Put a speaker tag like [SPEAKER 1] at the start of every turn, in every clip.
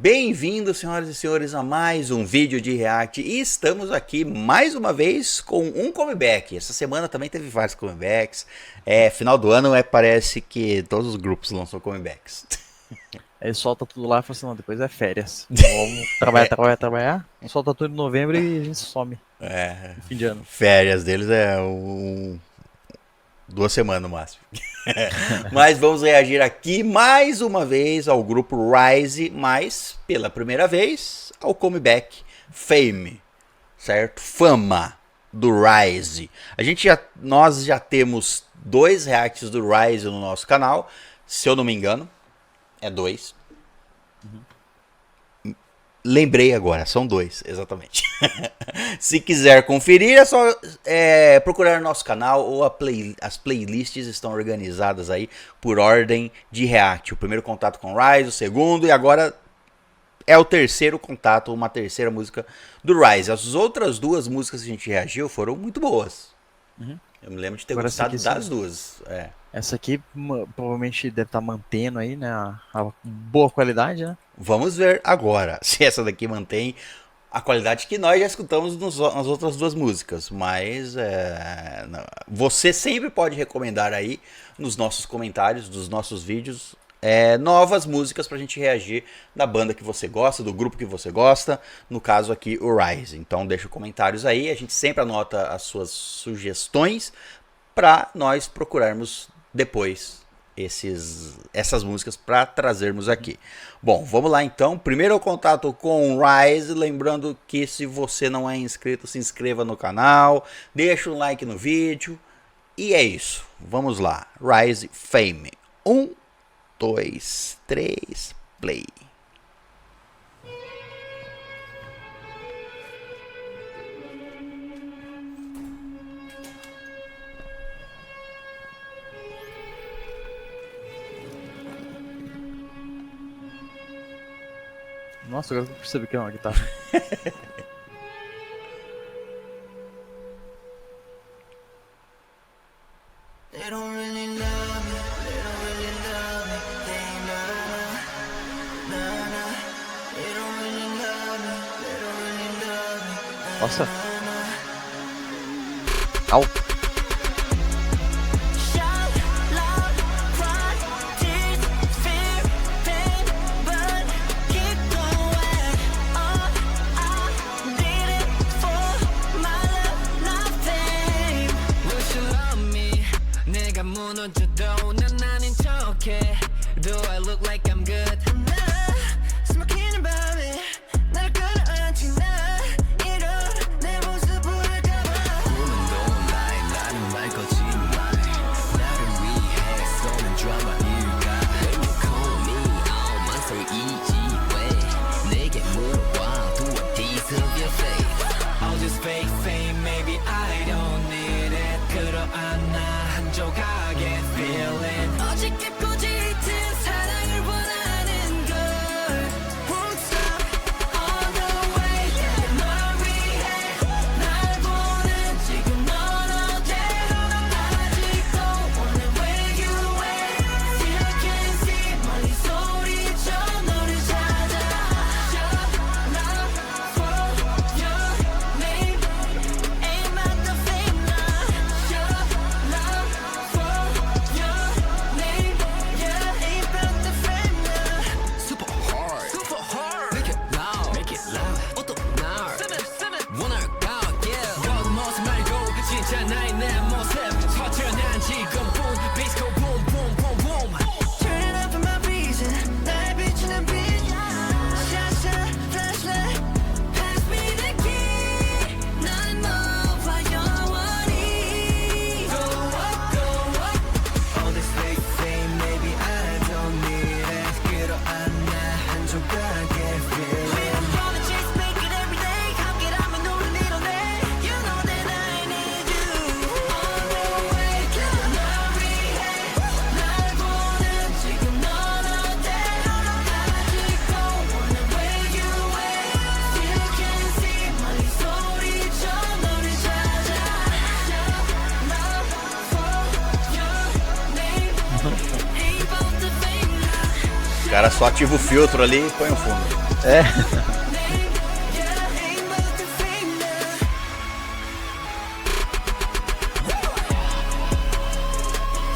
[SPEAKER 1] Bem-vindos, senhoras e senhores, a mais um vídeo de React. E estamos aqui mais uma vez com um comeback. Essa semana também teve vários comebacks. Final do ano parece que todos os grupos lançam comebacks.
[SPEAKER 2] Aí solta tudo lá e fala assim, não, depois é férias. Vamos trabalhar. Solta tudo em novembro e a gente some. No fim de ano.
[SPEAKER 1] Férias deles 2 semanas no máximo. Mas vamos reagir aqui mais uma vez ao grupo Rise, mas pela primeira vez ao comeback Fame, certo? Fama do Rise. Nós já temos 2 reacts do Rise no nosso canal, se eu não me engano, é 2. Lembrei agora, são 2, exatamente. Se quiser conferir, é só procurar no nosso canal ou as playlists estão organizadas aí por ordem de react. O primeiro contato com Rise, o segundo e agora é o terceiro contato, uma terceira música do Rise. As outras 2 músicas que a gente reagiu foram muito boas. Eu me lembro de ter gostado das 2.
[SPEAKER 2] Essa aqui provavelmente deve estar mantendo aí, né, a boa qualidade, né?
[SPEAKER 1] Vamos ver agora se essa daqui mantém a qualidade que nós já escutamos nas outras 2 músicas. Mas você sempre pode recomendar aí nos nossos comentários dos nossos vídeos novas músicas pra gente reagir da banda que você gosta, do grupo que você gosta, no caso aqui o Rise. Então deixa comentários aí, a gente sempre anota as suas sugestões para nós procurarmos depois essas músicas para trazermos aqui. Bom, vamos lá então. Primeiro o contato com o Rise, lembrando que se você não é inscrito, se inscreva no canal, deixa um like no vídeo e é isso. Vamos lá, Rise Fame. 1, 2, 3, play.
[SPEAKER 2] Nossa, agora eu percebi que é uma guitarra. Nossa. Au.
[SPEAKER 3] Do I look like I'm good? Smoking about it. 날 끌어안지 나 이런 내 모습 보일까봐. 꿈은 don't lie. 나는 말 거짓말. 나를 위해 쏘는 드라마 일가. When you call me, 만성 이지왜 내게 물어봐. Do I deserve your faith? All this fake fame, maybe I don't need it. 끌어안아 한 조각의 feeling. 어저께
[SPEAKER 1] O cara só ativa o filtro ali e põe o fundo.
[SPEAKER 2] É.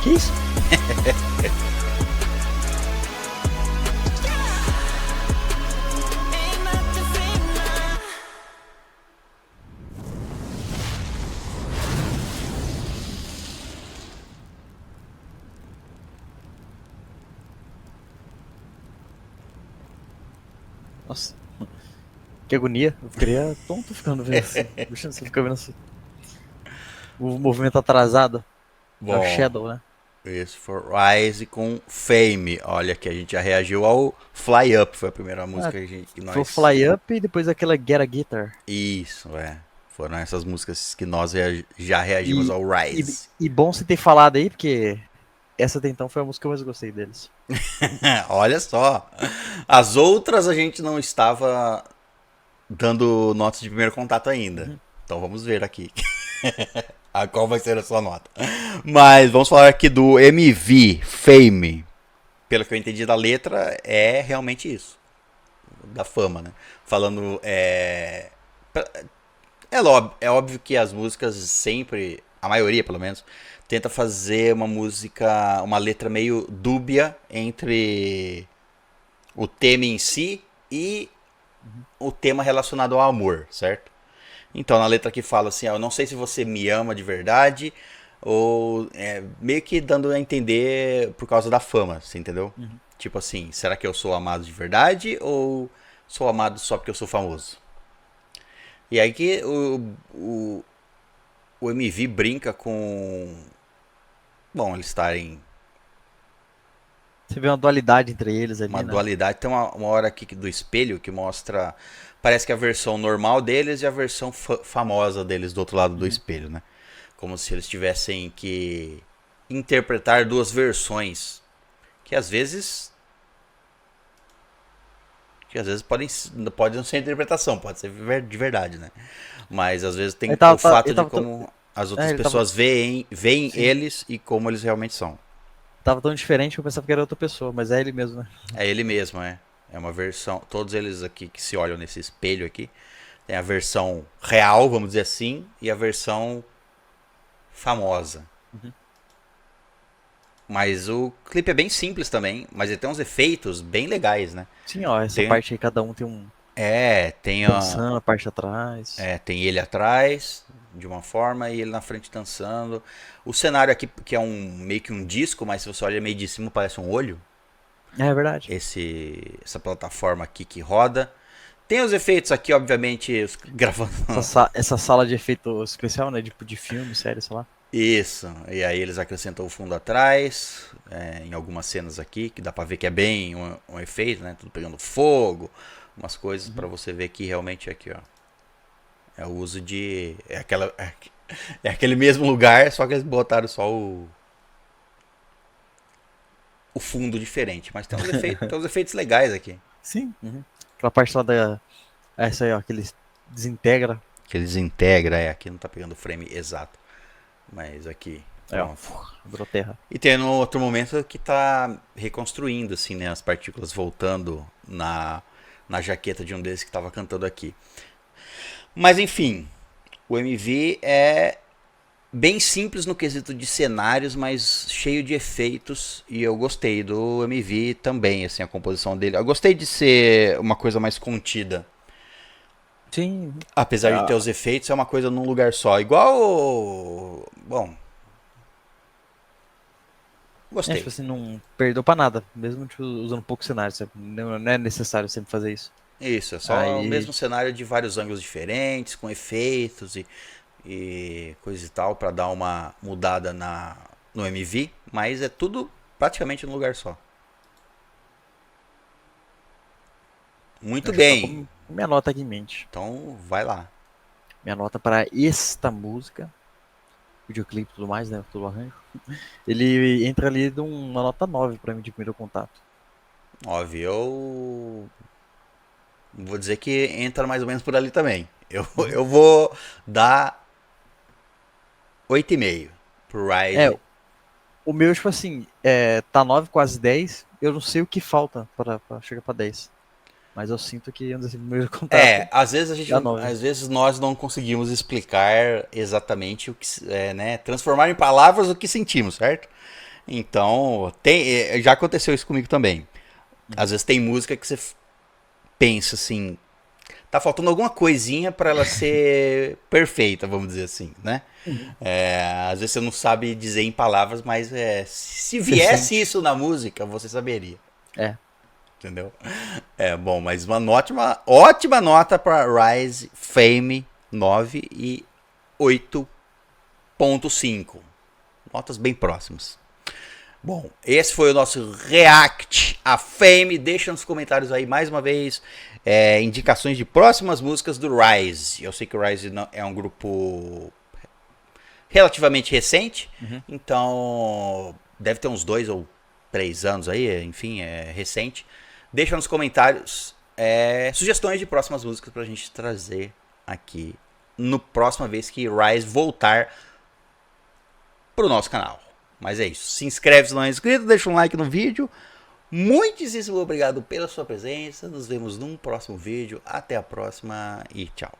[SPEAKER 2] Que isso? Nossa. Que agonia. Eu ficaria tonto ficando vendo assim. Deixa você ficar vendo assim. O movimento atrasado. É
[SPEAKER 1] Bom,
[SPEAKER 2] o Shadow, né?
[SPEAKER 1] isso for Rise com Fame. Olha que a gente já reagiu ao Fly Up, foi a primeira música que nós...
[SPEAKER 2] Foi o Fly Up e depois aquela Get a Guitar.
[SPEAKER 1] Isso, é. Foram essas músicas que nós já reagimos ao Rise.
[SPEAKER 2] E bom você ter falado aí, porque essa até então foi a música que eu mais gostei deles.
[SPEAKER 1] Olha só. As outras a gente não estava dando notas de primeiro contato ainda. Então vamos ver aqui. A qual vai ser a sua nota. Mas vamos falar aqui do MV, Fame. Pelo que eu entendi da letra, é realmente isso. Da fama, né? Falando. É óbvio que as músicas sempre, a maioria pelo menos, tenta fazer uma música, uma letra meio dúbia entre o tema em si e o tema relacionado ao amor, certo? Então, na letra que fala assim, eu não sei se você me ama de verdade, ou meio que dando a entender por causa da fama, você entendeu? Tipo assim, será que eu sou amado de verdade ou sou amado só porque eu sou famoso? E aí que o MV brinca com... Bom, eles estarem...
[SPEAKER 2] Você vê uma dualidade entre eles ali,
[SPEAKER 1] Uma
[SPEAKER 2] né?
[SPEAKER 1] dualidade. Tem uma hora aqui do espelho que mostra... Parece que a versão normal deles e a versão famosa deles do outro lado do espelho, né? Como se eles tivessem que interpretar duas versões. Que às vezes pode não ser interpretação, pode ser de verdade, né? Mas às vezes tem o fato de como as outras pessoas veem eles e como eles realmente são.
[SPEAKER 2] Tava tão diferente que eu pensava que era outra pessoa, mas é ele mesmo, né?
[SPEAKER 1] É ele mesmo, é. É uma versão. Todos eles aqui que se olham nesse espelho aqui, tem a versão real, vamos dizer assim, e a versão famosa. Mas o clipe é bem simples também, mas ele tem uns efeitos bem legais, né?
[SPEAKER 2] Sim, ó, essa parte aí, cada um tem um...
[SPEAKER 1] tem
[SPEAKER 2] dançando a parte atrás.
[SPEAKER 1] tem ele atrás, de uma forma, e ele na frente dançando. O cenário aqui, que é meio que um disco, mas se você olha meio de cima, parece um olho.
[SPEAKER 2] É verdade.
[SPEAKER 1] Essa plataforma aqui que roda. Tem os efeitos aqui, obviamente, gravando.
[SPEAKER 2] Essa sala de efeito especial, né? Tipo de filme, série, sei lá.
[SPEAKER 1] Isso. E aí eles acrescentam o fundo atrás, em algumas cenas aqui, que dá pra ver que é bem um efeito, né? Tudo pegando fogo, umas coisas pra você ver que realmente aqui, ó. É o uso de... É aquele mesmo lugar, só que eles botaram só o fundo diferente. Mas tem uns efeitos legais aqui.
[SPEAKER 2] Sim. Aquela parte lá da... Essa aí, ó, que eles desintegram.
[SPEAKER 1] Que eles integram, aqui não tá pegando o frame exato. Mas aqui...
[SPEAKER 2] Virou terra.
[SPEAKER 1] E tem no outro momento que tá reconstruindo, assim, né? As partículas voltando na jaqueta de um desses que tava cantando aqui. Mas enfim, o MV é bem simples no quesito de cenários, mas cheio de efeitos. E eu gostei do MV também, assim, a composição dele. Eu gostei de ser uma coisa mais contida.
[SPEAKER 2] Sim.
[SPEAKER 1] Apesar de ter os efeitos, é uma coisa num lugar só. Igual... Bom... Gostei.
[SPEAKER 2] Tipo assim, não perdeu pra nada. Mesmo tipo, usando pouco cenário. Não é necessário sempre fazer isso.
[SPEAKER 1] Isso, é só o mesmo cenário de vários ângulos diferentes, com efeitos e coisa e tal, pra dar uma mudada no MV, mas é tudo praticamente num lugar só. Muito bem.
[SPEAKER 2] Minha nota aqui em mente.
[SPEAKER 1] Então, vai lá.
[SPEAKER 2] Minha nota para esta música, videoclipe e tudo mais, né, todo o arranjo, ele entra ali de uma nota 9 pra mim de primeiro contato.
[SPEAKER 1] 9, eu vou dizer que entra mais ou menos por ali também. Eu vou dar 8,5 pro Ride.
[SPEAKER 2] O meu, tipo assim, tá 9, quase 10. Eu não sei o que falta pra chegar pra 10. Mas eu sinto que anda assim, meio contrário.
[SPEAKER 1] Às vezes nós não conseguimos explicar exatamente o que, né, transformar em palavras o que sentimos, certo? Então, já aconteceu isso comigo também. Às vezes tem música que você pensa assim, tá faltando alguma coisinha para ela ser perfeita, vamos dizer assim, né? Às vezes você não sabe dizer em palavras, mas se viesse isso na música, você saberia. Entendeu? Bom, mas uma ótima nota para Rise, Fame 9 e 8.5. Notas bem próximas. Bom, esse foi o nosso react a Fame. Deixa nos comentários aí mais uma vez indicações de próximas músicas do Rise. Eu sei que o Rise é um grupo relativamente recente, então deve ter uns 2 ou 3 anos aí, enfim, é recente. Deixa nos comentários sugestões de próximas músicas pra gente trazer aqui no próxima vez que Rise voltar pro nosso canal. Mas é isso. Se inscreve se não é inscrito, deixa um like no vídeo. Muitíssimo obrigado pela sua presença. Nos vemos num próximo vídeo. Até a próxima e tchau.